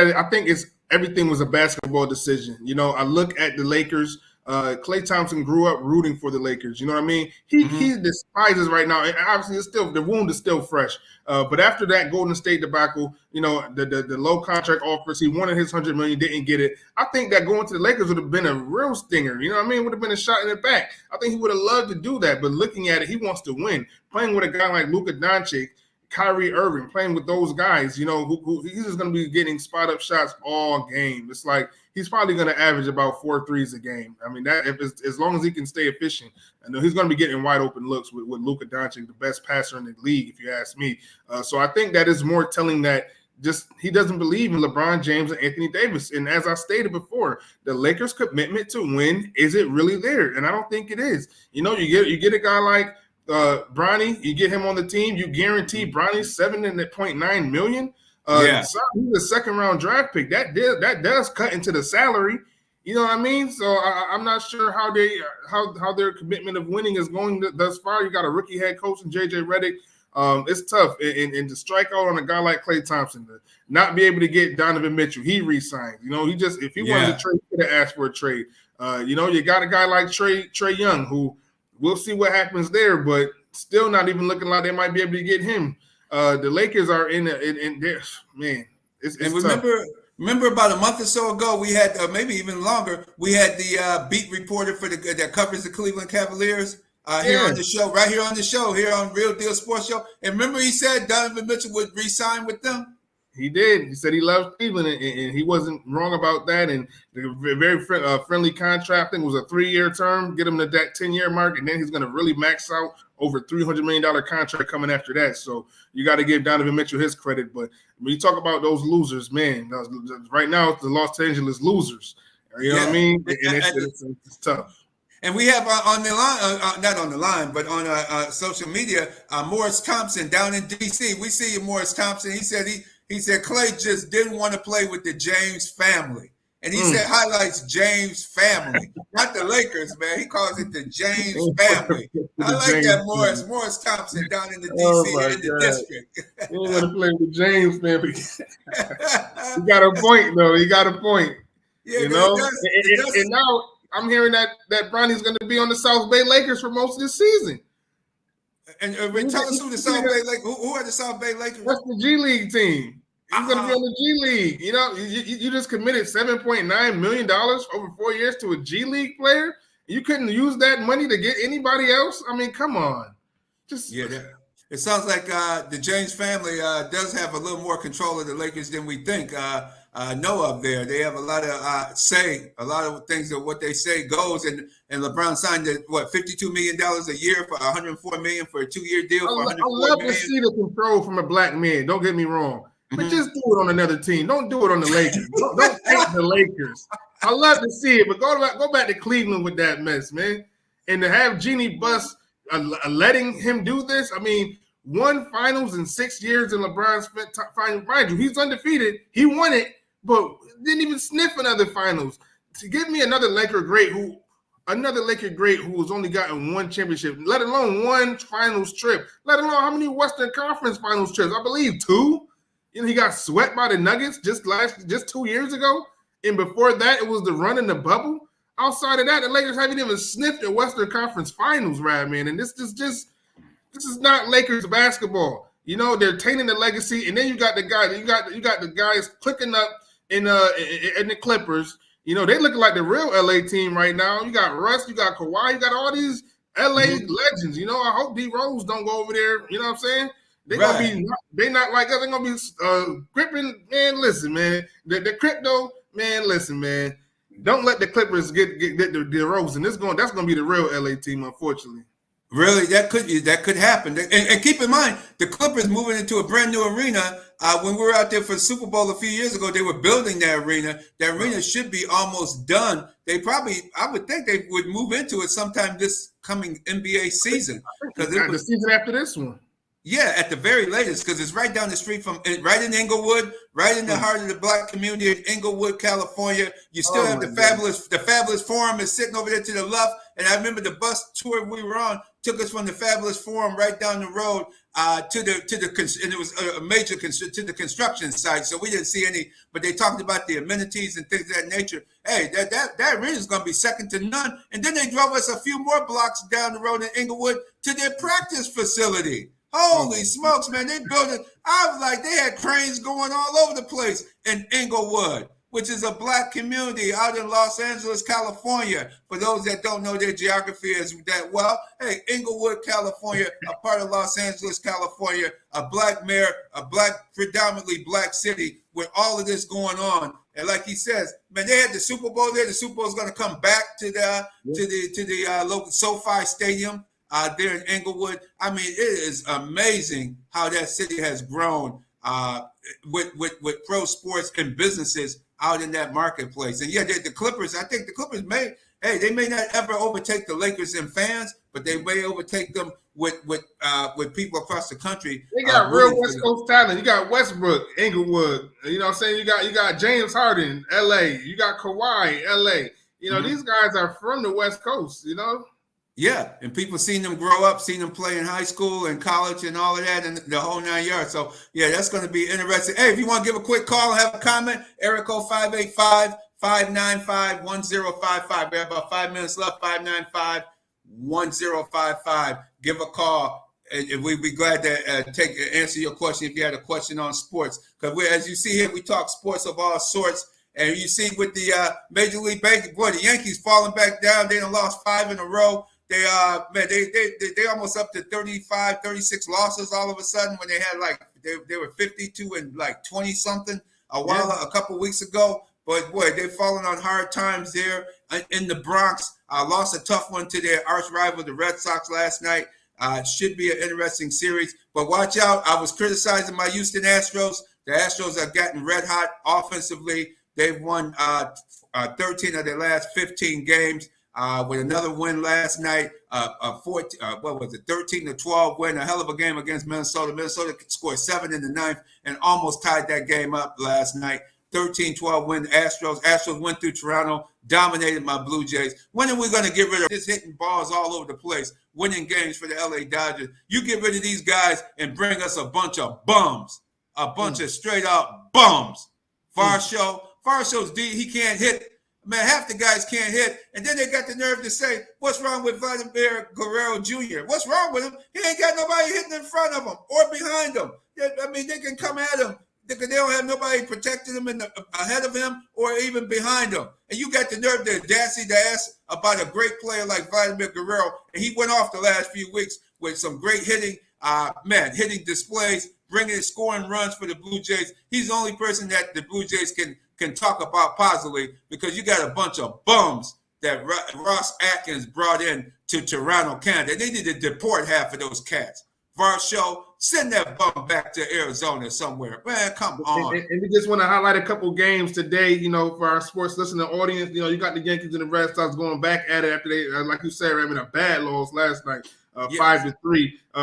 everything was a basketball decision. I look at the Lakers. Klay Thompson grew up rooting for the Lakers. You know what I mean? He despises right now. And obviously, the wound is still fresh. But after that Golden State debacle, the low contract offers, he wanted his $100 million, didn't get it. I think that going to the Lakers would have been a real stinger. You know what I mean? Would have been a shot in the back. I think he would have loved to do that. But looking at it, he wants to win. Playing with a guy like Luka Doncic, Kyrie Irving, playing with those guys, who he's just going to be getting spot-up shots all game. It's like he's probably going to average about 4 threes a game. I mean, as long as he can stay efficient, I know he's going to be getting wide open looks with Luka Doncic, the best passer in the league, if you ask me. So I think that is more telling that just he doesn't believe in LeBron James and Anthony Davis. And as I stated before, the Lakers' commitment to win, is it really there? And I don't think it is. You get a guy like Bronny, you get him on the team, you guarantee Bronny $7.9 million. He's a second-round draft pick. That does cut into the salary. You know what I mean? So I'm not sure how their commitment of winning is going thus far. You got a rookie head coach in J.J. Redick. It's tough, and to strike out on a guy like Klay Thompson, to not be able to get Donovan Mitchell, he re-signed. If he wanted to trade, he could have asked for a trade. You got a guy like Trey Young, who we'll see what happens there, but still not even looking like they might be able to get him. The Lakers are in there, man. It's tough. Remember about a month or so ago, we had maybe even longer. We had the beat reporter that covers the Cleveland Cavaliers here on the show, right here on the show, here on Real Deal Sports Show. And remember, he said Donovan Mitchell would re-sign with them. He did. He said he loves Cleveland, and he wasn't wrong about that. And the very friendly contract, I think, was a 3-year term, get him to that 10-year mark, and then he's going to really max out over $300 million contract coming after that. So you got to give Donovan Mitchell his credit. But when you talk about those losers, man, right now it's the Los Angeles losers. You know what I mean? And it's tough. And we have on the line, not on the line, but on social media, Morris Thompson down in D.C. We see you, Morris Thompson. He said Klay just didn't want to play with the James family. And he said highlights James family, not the Lakers, man. He calls it the James family. I like that, Morris Thompson down in the D.C. in the district. He don't want to play with the James family. He got a point, though. He got a point. Yeah, it does. And now I'm hearing that Bronny's going to be on the South Bay Lakers for most of the season. And tell us who the South Bay Lakers. Who are the South Bay Lakers? That's the G League team. He's going to be on the G League. You just committed $7.9 million over 4 years to a G League player. You couldn't use that money to get anybody else. I mean, come on. It sounds like the James family does have a little more control of the Lakers than we think. Know of there. They have a lot of say. A lot of things that what they say goes. And LeBron signed $52 million a year for $104 million for a 2-year deal for $104 I love million. to see the control from a black man. Don't get me wrong, but just do it on another team. Don't do it on the Lakers. don't take the Lakers. I love to see it, but go back to Cleveland with that mess, man. And to have Jeannie Buss letting him do this, I mean, won finals in 6 years in LeBron's finals. Mind you, he's undefeated. He won it, but didn't even sniff another finals. To give me another Laker great who has only gotten one championship, let alone one finals trip, let alone how many Western Conference finals trips? I believe 2. You know, he got swept by the Nuggets just 2 years ago. And before that, it was the run in the bubble. Outside of that, the Lakers haven't even sniffed the Western Conference Finals, right, man? And this is not Lakers basketball. You know, they're tainting the legacy, and then you got the guys clicking up in the Clippers. You know, they looking like the real LA team right now. You got Russ, you got Kawhi, you got all these LA legends. You know, I hope D Rose don't go over there. You know what I'm saying? They're gonna be not like us. They're gonna be gripping. Man, listen, man. The crypto, man. Listen, man. Don't let the Clippers get the Rose, and that's gonna be the real LA team, unfortunately. Really, that could happen. And keep in mind, the Clippers moving into a brand new arena. When we were out there for the Super Bowl a few years ago, they were building that arena. That arena should be almost done. I would think they would move into it sometime this coming NBA season. The season after this one. Yeah, at the very latest, because it's right down the street right in Inglewood, right in the heart of the Black community in Inglewood, California. You still have the Fabulous Forum is sitting over there to the left. And I remember the bus tour we were on took us from the Fabulous Forum right down the road to the and it was a major to the construction site. So we didn't see any, but they talked about the amenities and things of that nature. Hey, that arena is going to be second to none. And then they drove us a few more blocks down the road in Inglewood to their practice facility. Holy smokes, man. They built it. I was like, they had cranes going all over the place in Inglewood, which is a Black community out in Los Angeles, California. For those that don't know their geography as that well, hey, Inglewood, California, a part of Los Angeles, California, a Black mayor, predominantly Black city with all of this going on. And like he says, man, they had the Super Bowl there. The Super Bowl is going to come back to the local SoFi Stadium. There in Inglewood. I mean, it is amazing how that city has grown with pro sports and businesses out in that marketplace. And yeah, the Clippers, I think the Clippers they may not ever overtake the Lakers in fans, but they may overtake them with people across the country. They got real West Coast talent. You got Westbrook, Inglewood. You know what I'm saying? You got James Harden, LA. You got Kawhi, LA. You know, these guys are from the West Coast, you know? Yeah, and people seen them grow up, seen them play in high school and college and all of that and the whole 9 yards. So, yeah, that's going to be interesting. Hey, if you want to give a quick call and have a comment, area code 585-595-1055. We have about 5 minutes left, 595-1055. Give a call. And we'd be glad to answer your question if you had a question on sports. Because as you see here, we talk sports of all sorts. And you see with the Major League Baseball, the Yankees falling back down. They done lost 5 in a row. They almost up to 35, 36 losses all of a sudden when they had they were 52 and 20 something a couple weeks ago. But boy, they've fallen on hard times there in the Bronx. Lost a tough one to their arch rival, the Red Sox, last night. Should be an interesting series. But watch out. I was criticizing my Houston Astros. The Astros have gotten red hot offensively. They've won 13 of their last 15 games. With another win last night, 13-12 win, a hell of a game against Minnesota. Minnesota scored 7 in the ninth and almost tied that game up last night. 13-12 win. Astros went through Toronto, dominated my Blue Jays. When are we going to get rid of this hitting balls all over the place, winning games for the LA Dodgers? You get rid of these guys and bring us a bunch of bums, a bunch of straight up bums. Farshow's D, he can't hit. Man, half the guys can't hit. And then they got the nerve to say, what's wrong with Vladimir Guerrero Jr.? What's wrong with him? He ain't got nobody hitting in front of him or behind him. I mean, they can come at him. They don't have nobody protecting him ahead of him or even behind him. And you got the nerve, the audacity to ask about a great player like Vladimir Guerrero. And he went off the last few weeks with some great hitting Man, hitting displays, bringing scoring runs for the Blue Jays. He's the only person that the Blue Jays can talk about positively, because you got a bunch of bums that Ross Atkins brought in to Toronto, Canada. They need to deport half of those cats. Varsho, send that bum back to Arizona somewhere. Man, come on. And we just want to highlight a couple games today, for our sports listening audience. You got the Yankees and the Red Sox going back at it after they, like you said, having a bad loss last night, 5-3.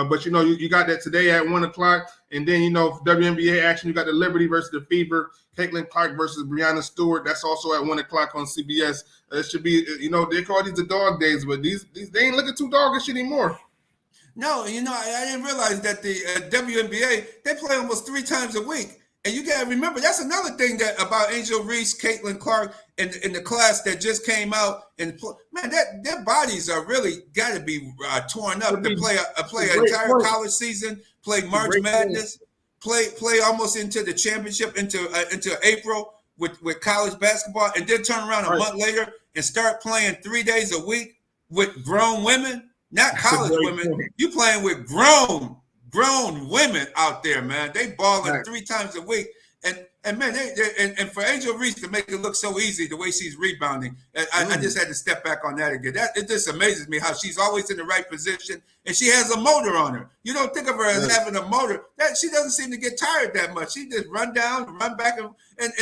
But, you got that today at 1 o'clock. And then, WNBA action, you got the Liberty versus the Fever, Caitlin Clark versus Brianna Stewart. That's also at 1 o'clock on CBS. It should be, they call these the dog days, but these they ain't looking too doggish anymore. No, I didn't realize that the WNBA, they play almost 3 times a week. And you got to remember, that's another thing that about Angel Reese, Caitlin Clark, in the class that just came out. And man, their bodies are really got to be torn up to play an entire college season, play March Madness, play almost into the championship, into April with college basketball, and then turn around a month later and start playing 3 days a week with grown women. Not college women. You playing with grown women out there, man. They balling 3 times a week, and man, and for Angel Reese to make it look so easy the way she's rebounding, I just had to step back on that again. It just amazes me how she's always in the right position, and she has a motor on her. You don't think of her as having a motor. That she doesn't seem to get tired that much. She just run down, run back, and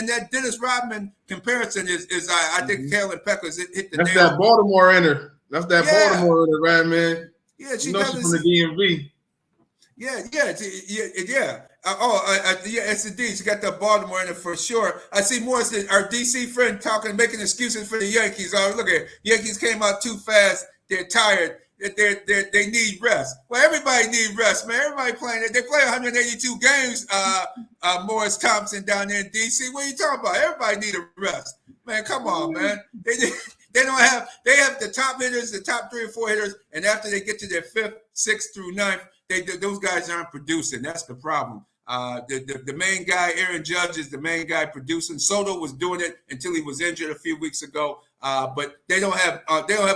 that Dennis Rodman comparison is I think Carolyn Pecker's hit the nail. That's that Baltimore in her. That's that Baltimore in her, right, man? Yeah, she's from the DMV. Yeah. Yes, indeed. She got that Baltimore in it for sure. I see Morrison, our DC friend, making excuses for the Yankees. Oh, look at it. Yankees came out too fast. They're tired. They need rest. Well, everybody needs rest, man. Everybody playing. They play 182 games. Morris Thompson down there in DC. What are you talking about? Everybody need a rest, man. Come on, man. They have the top hitters, the top 3 or 4 hitters, and after they get to their 5th, 6th through 9th, those guys aren't producing. That's the problem. The main guy, Aaron Judge, is the main guy producing. Soto was doing it until he was injured a few weeks ago. But they don't have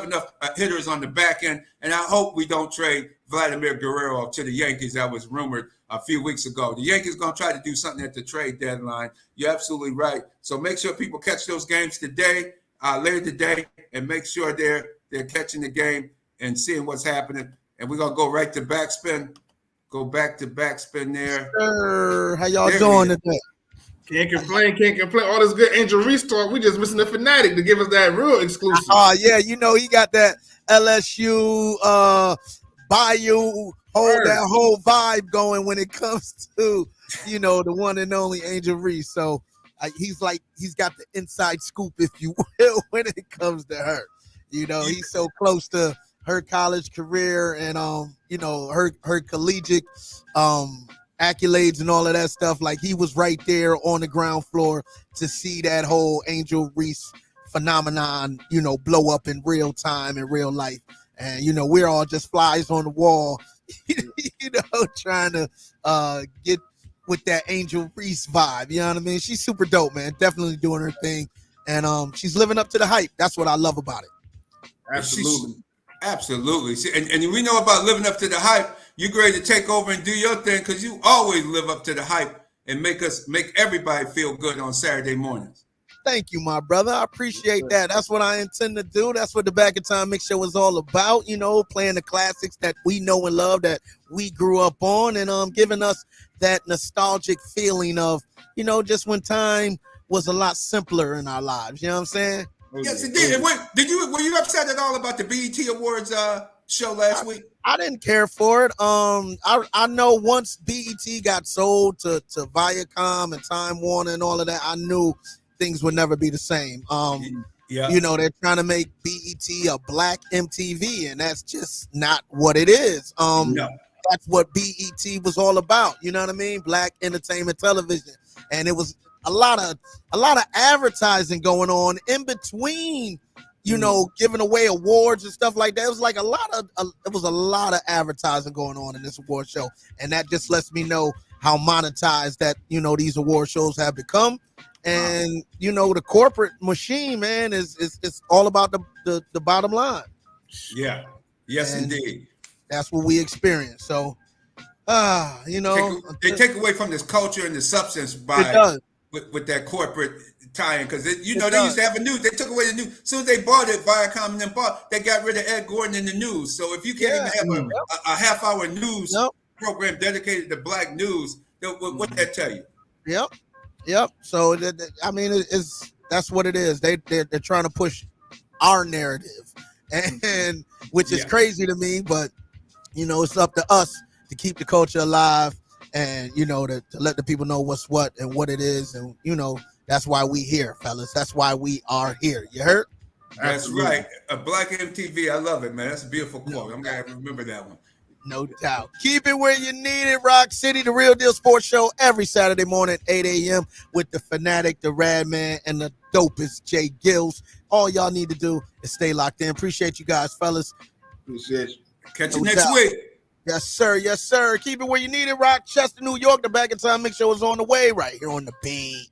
enough hitters on the back end, and I hope we don't trade Vladimir Guerrero to the Yankees. That was rumored a few weeks ago. The Yankees going to try to do something at the trade deadline. You're absolutely right. So make sure people catch those games today, later today, and make sure they're catching the game and seeing what's happening. And we're gonna go right to BacSpin. Go back to BacSpin there. Sir, how y'all doing today? Can't complain. All this good Angel Reese talk. We just missing the Fanatic to give us that real exclusive. Yeah, he got that LSU Bayou that whole vibe going when it comes to the one and only Angel Reese. So he's got the inside scoop, if you will, when it comes to her. He's so close to her college career and her collegiate accolades and all of that stuff. Like, he was right there on the ground floor to see that whole Angel Reese phenomenon, blow up in real time, in real life. And we're all just flies on the wall, trying to get with that Angel Reese vibe. You know what I mean? She's super dope, man. Definitely doing her thing, and she's living up to the hype. That's what I love about it. Absolutely. See, and we know about living up to the hype. You're ready to take over and do your thing, because you always live up to the hype and make everybody feel good on Saturday mornings. Thank you, my brother. I appreciate that. That's what I intend to do. That's what the Back in Time Mix Show is all about, playing the classics that we know and love, that we grew up on, and giving us that nostalgic feeling of, just when time was a lot simpler in our lives. You know what I'm saying? Yes, indeed. And were you upset at all about the BET Awards show last week? I didn't care for it. I know once BET got sold to Viacom and Time Warner and all of that, I knew things would never be the same. They're trying to make BET a black MTV, and that's just not what it is. No. That's what BET was all about. You know what I mean? Black entertainment television, and it was a lot of advertising going on in between, giving away awards and stuff like that. It was like a lot of advertising going on in this award show, and that just lets me know how monetized that these award shows have become. And the corporate machine, man, is all about the bottom line. Yeah. Yes, and indeed. That's what we experience. So You know, They take away from this culture and the substance it by does. with that corporate tie-in, because they does. used to have a news. They took away the news. As soon as they bought it, Viacom and then they got rid of Ed Gordon in the news. So if you can't even have a half-hour news program dedicated to black news, what that tell you? Yep. So I mean, that's what it is. They're trying to push our narrative, and which is crazy to me. But you know, it's up to us to keep the culture alive, and you know, to let the people know what's what and what it is, and you know, that's why we here, fellas. That's why we are here. You heard? That's right. A black MTV. I love it, man. That's a beautiful quote. I'm gonna remember that one. No doubt. Keep it where you need it. Rock City, the Real Deal Sports Show, every Saturday morning at 8 a.m. with the Fanatic, the Radman, and the dopest J-GILLZ. All y'all need to do is stay locked in. Appreciate you guys, fellas. Appreciate you. Catch you next week. Yes, sir. Yes, sir. Keep it where you need it. Rochester, New York. The Back in Time Mix Show is on the way right here on the beat.